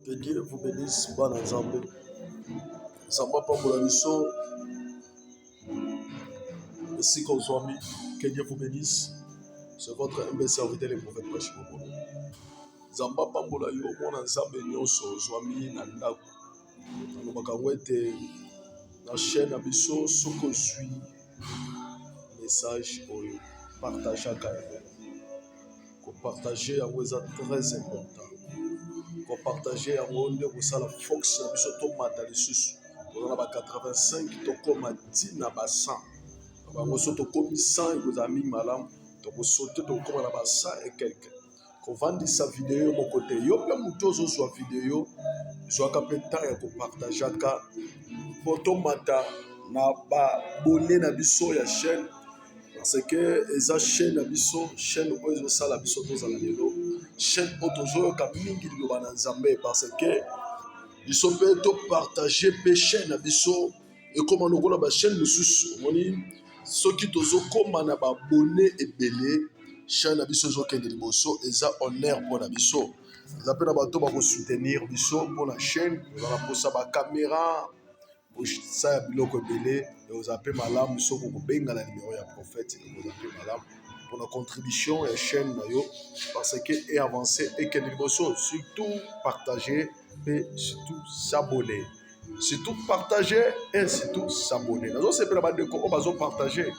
Que Dieu vous bénisse, bon ensemble. Samba Pambola Bisso, ainsi qu'on soit mis. Que Dieu vous bénisse. C'est votre humble serviteur, le prophète Pachimobo. Zamba Pambola Yo, mon ensemble, nyonso, Zwami, Nanda, Nobakawete, la chaîne Abisso, ce que suit, message, partage à Kaïro. Qu'on partager à vous est très important. Qu'on partager à vous, on ça la Fox, Abisso, Tomata, les sous. On a 85, Tokoma, Tina, 100. Bango so tokomi 100 ekozala mingi malamu tokosaute tokóma na ba 100 et quelque kovandisa video moko te yo mpe moto ozozwa video zwaka mpe ntan ya kopartageaka mpo tomata na babone na biso ya chaîne parce que eza chaîne na biso chaîne oyo ezosala biso tozala lelo chaîne oyo tozoyoka mingi liloba na nzambe parce que biso mpe topartage mpe chaîne na biso ekóma lokola bachaîne mosusu omoni soki tozokóma na babone ebele chaîne na biso ezokende liboso eza honneur mpo na biso eza mpe na bato bakosoutenir biso mpo na chaîne ezala mposa bacaméra posala biloko ebele ekozala mpe malamu soki okobenga na nimero ya prophète ekozala mpe malamu mpona contribution ya chaîne na yo parce que eavance ekende liboso surtout partager et surtout s'abonner. Surtout partager et surtout s'abonner. Nous avons partager.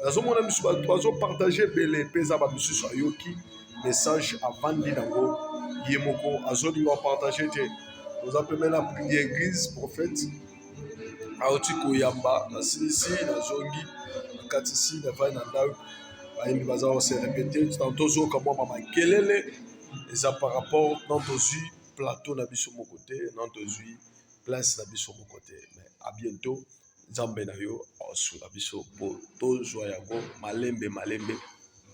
Nous avons partager belé pesa ba misusu ayoki message avant dinango yemoko azoli wa partager te. Nous appelons la prière église prophète aoti koyamba na sisi na zongi na katisi na vai na ndao bayembi baza se répéter tantôt zo kamwa mama kelele eza par rapport dans tozu plateau na biso mon côté non tozui place na biso mon côté mais à bientôt nzambe na yo sur la biso pour tozwa yango malembe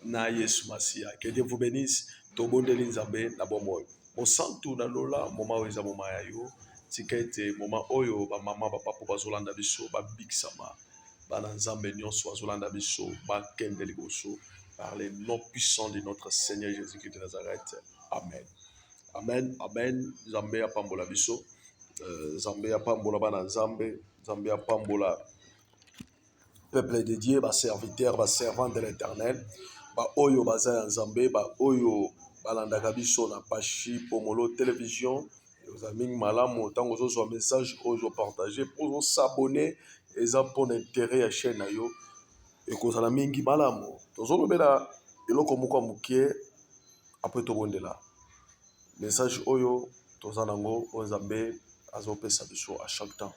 na Yesu Masia que Dieu vous bénisse to bondeli nzambe na bomoyo mosantu na lola moma oyo eza moma ya yo tika ete moma oyo ba mama ba papa bazolanda biso ba biksama bana nzambe nyonso bazolanda biso bakende liboso par les noms puissants de notre Seigneur Jésus-Christ de Nazareth. Amen. Amen, amen. Zambé ya pambola biso. Zambé ya pambola bana nzambe. Zambé ya pambola peuple de Dieu, ba serviteur, ba servant de l'Éternel. Ba oyo baza ya nzambe, ba oyo balandaka biso na pashi pomolo télévision. Vous avez mis malamu tango zo so message oyo partager pour s'abonner et ça pour intérêt à chaîne na yo. Et kozala mingi malamu. Tozolobela eloko moko mukie après tobondela. Message oyo tozanango ozambe azopesa biso à chaque temps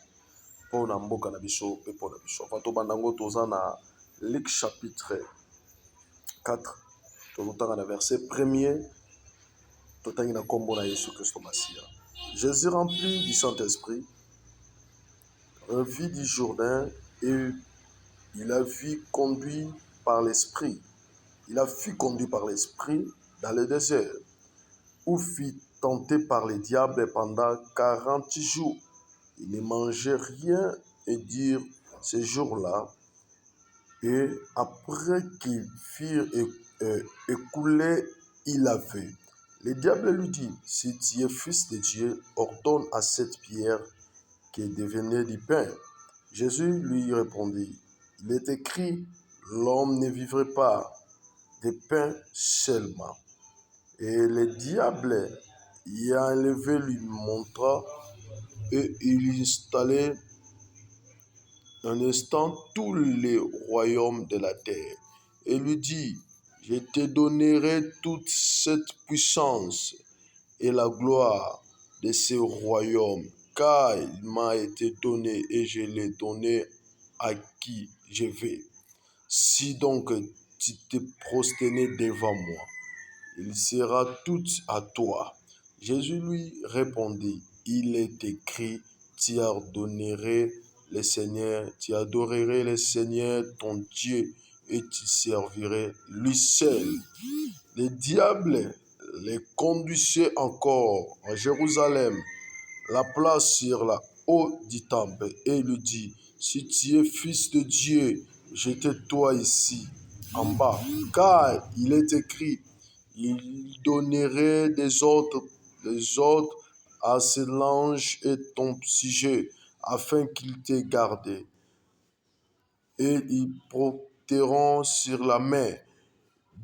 pour na mboka na biso pe pour na biso fato bandango tozana Luc chapitre 4 tozotanga na verset 1er totangi na kombo na Yesu Christ Masia. Jésus rempli du Saint-Esprit revit du Jourdain et il a vu conduit par l'Esprit. Il a fut conduit par l'Esprit dans le désert où fut tenté par les diables pendant 40 jours. Il ne mangeait rien et dire ces jours-là. Et après qu'ils firent écoulés, il avait. Le diable lui dit, si tu es fils de Dieu, ordonne à cette pierre qui devenait du pain. Jésus lui répondit, il est écrit, l'homme ne vivrait pas de pain seulement. Et le diable y a enlevé lui montra et il installait un instant tous les royaumes de la terre. Et lui dit, je te donnerai toute cette puissance et la gloire de ce royaume, car il m'a été donné et je l'ai donné à qui je veux. Si donc tu te prosternes devant moi, il sera tout à toi. Jésus lui répondit, il est écrit, tu adorerais le Seigneur ton Dieu et tu servirais lui seul. Le diable les conduisait encore à Jérusalem, la place sur la haut du temple, et lui dit, si tu es fils de Dieu, jette-toi ici en bas, car il est écrit, il donnerait des ordres à cet ange et ton sujet, afin qu'ils t'aient gardé. Et ils porteront sur la main,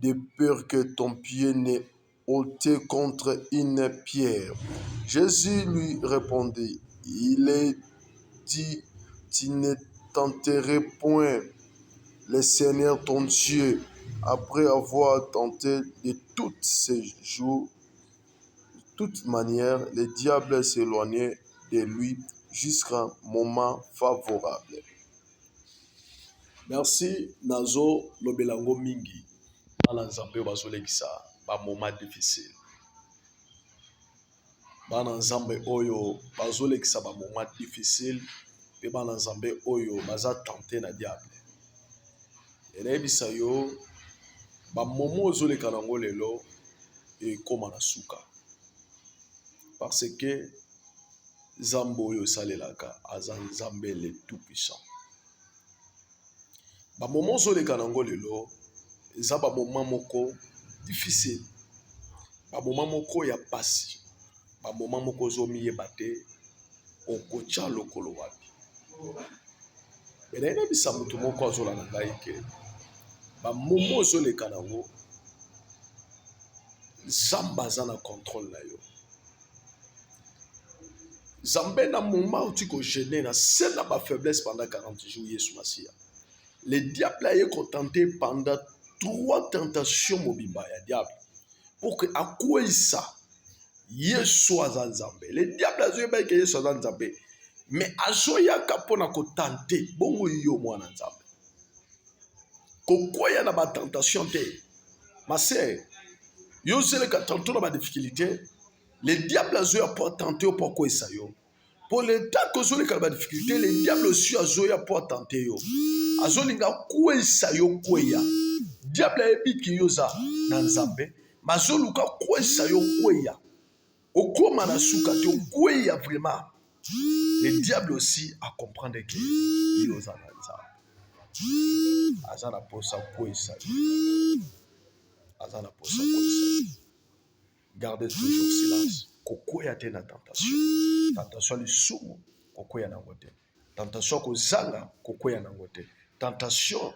de peur que ton pied n'ait ôté contre une pierre. Jésus lui répondit, il est dit, tu ne tenteras point le Seigneur ton Dieu. Après avoir tenté de toutes ces jours, de toute manière, le diable s'éloignait de lui jusqu'à un moment favorable. Merci nazo lobelango mingi. Bana nzambe bazolekisa ba moment difficile. Bana nzambe oyo bazolekisa ba moment difficile pe bana nzambe oyo baza tenté na diable. Elebisa yo ba moment ozoleka nango lelo ekoma na suka. Parce que nzambe oyo salelaka aza nzambe le tout puissant. Ba moment ozoleka nango lelo eza ba moment moko difficile. Ba moment moko ya pasi. Ba moment moko ozomiyeba te okotya lokolo wapi. Elebisa mutu moko azolanda ngai ke ba moment ozoleka nango Nzambe aza na contrôle na yo. Nzambe na moment uti ko gêner na scène na ba faiblesse pendant 40 jours Yesu Masia. Le diable a été tenté pendant 3 tentations mobimba ya diable pour que akwesa Yesu aza Nzambe. Le diable azoyeba ke Yesu aza Nzambe. Mais azoyaka pona ko tenter bongo yo mwana Nzambe. Kokwea na ba tentation te. Ma sœur, yo zele ka tantôt na ba difficulté, le diable azoya pour tenter pour quoi ça yo. Pour le temps que zole ka ba difficulté, le diable aussi azoya pour tenter yo. Azolinga kwesa yo kweya. Diable ebiki yo za na Nzambe, mazoluka kwesa yo kweya. Okoma na suka te kweya vraiment. Le diable aussi a comprendre que yo za na Nzambe. Azana posa kwesa. Azana posa kwesa. Gardez toujours silence. Kokoya te na tentation. Tentation li sumu kokoya na ngote. Tentation ko zanga kokoya na ngote. Tentation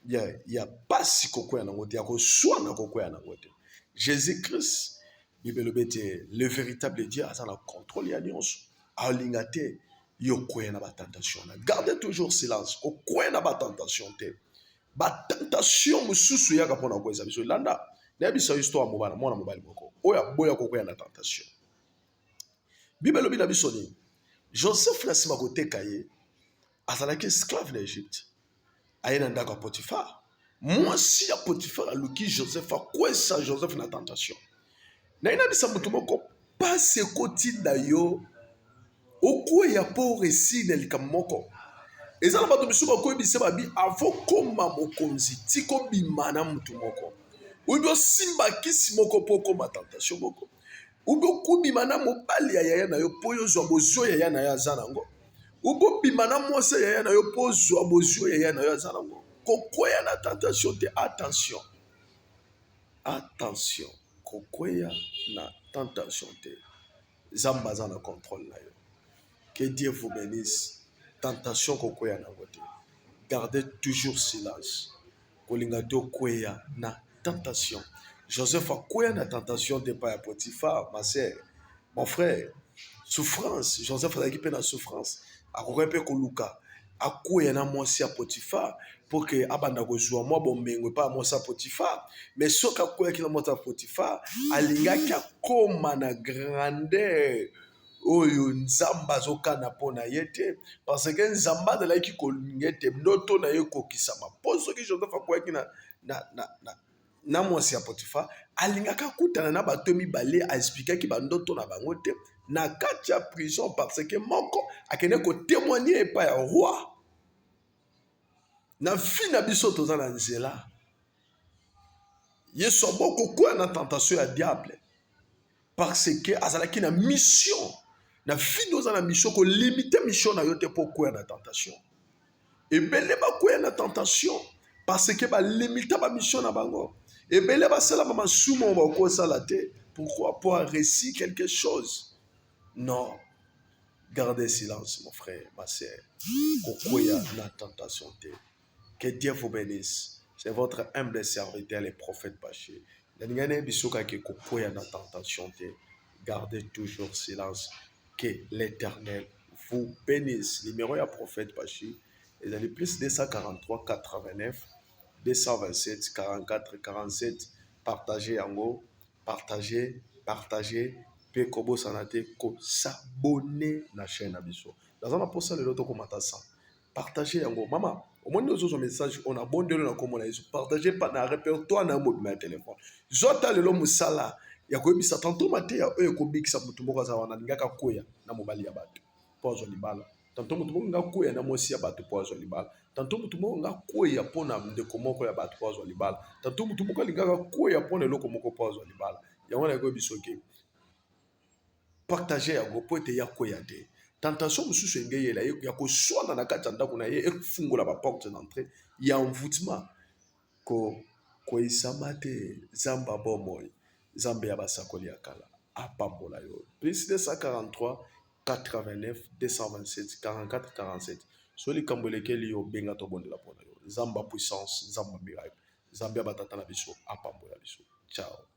ya pasi kokoya na ngote. Ya ko swana kokoya na ngote. Jésus-Christ, Bible bete le véritable Dieu a na contrôle ya nyonso. Alinga te yo koya na ba tentation. Gardez toujours silence. Kokoya na ba tentation te. Ba tentation mususu ya kapona kweza biso landa. Na biso histoire mobala mwana mobali moko. Oya boya kokoya na tentation. Bible lobi na biso ni Joseph na sima koteka ye azalaki esclave na Egypte. Aye na ndako ya Potifar. Mwasi ya Potifar aluki Joseph akwesa Joseph na tentation. Na ina bisa mutu moko pase ekoti na yo okweya po resi na likambo moko. Eza na bato misusu bakoyebisa babi avo koma mokonzi tiko bima na mutu moko. Ubi osimba kisi moko po koma tentation moko. Ubi okubima na mobali ya yaya na yo po yo zwa bozio yaya na yo aza nango. Ubi obima na mwasi ya yaya na yo po zwa bozio yaya na yo aza nango. Kokwea na tentation te, attention. Attention. Kokwea na tentation te. Nzambe aza na contrôle na yo. Que Dieu vous bénisse. Tentation kokwea na ngote. Gardez toujours silence. Kolinga to kwea na tentation. Joseph a kwea na tentation de pa ya Potifar, ma sœur, mon frère. Souffrance. Joseph a équipé na souffrance. A korepe koluka. A kwea na mwasi ya Potifar pour que abanda kozwa mwa bomengo pa mwasi ya Potifar. Mais soka kwea ki na mwasi ya Potifar, alingaki akoma na grandeur. Oyo nzamba zokana pona yete parce que nzamba de la ki kolingete ndoto na ye kokisama poso ki Joseph akoya ki na mwasi ya Potifar alingaka kutana na bato mibale a expliquer ki bandoto na bango te na kati ya prison parce que moko akende ko témoigner epa ya roi na fi na biso toza na nzela yeso boko kwa na tentation ya diable parce que azalaki na mission. Na fi nous na mission ko limiter mission na yo te pour quoi na tentation. Et belé ba quoi na tentation parce que ba limiter ba mission na bango. Et belé ba sala ba sumo ba ko sala te pourquoi pour réussir quelque chose. Non, gardez silence, mon frère, ma sœur. Kokoya na tentation te. Que Dieu vous bénisse. C'est votre humble serviteur, le prophète Bachir. Nangane bisoka ke kokoya na tentation te. Gardez toujours silence. Que l'Éternel vous bénisse. Numéro ya prophète Bachir. Ils allaient plus 243 89 227 44 47. Partagez yango. Partagez. Partagez. Pe kobo sanate ko s'abonner na chaîne abiso. Dans un poste le loto komata ça. Partagez yango. Maman, au moins nous avons un message, on a bon de la communauté. Partagez pas dans répertoire dans mobile téléphone. Zota le lomo sala. Ya ko bisa tanto mate ya e ko big sa mutu moko za wana ngaka koya na mobali ya bato. Pozo libala. Tanto mutu moko ngaka koya na mosi ya bato pozo libala. Tanto mutu moko ngaka koya pona ndeko moko ya bato pozo libala. Tanto mutu moko ngaka koya pona loko moko pozo libala. Ya wana ko bisoke. Partager yango po ete ya koya te. Tentation mosusu engeyela ya koswana na kati ya ndako na ye efungola baporte d'entrée ya envoûtement koyisama te. Zamba bomoi nzambe ya basakoli ya kala apambola yo. Plus 243 89 227 44 47. So likambo elekeli yo benga tobondela mpona yo. Nzamba puissance, nzamba miracle, nzambe ya batata na biso apambola biso. Ciao.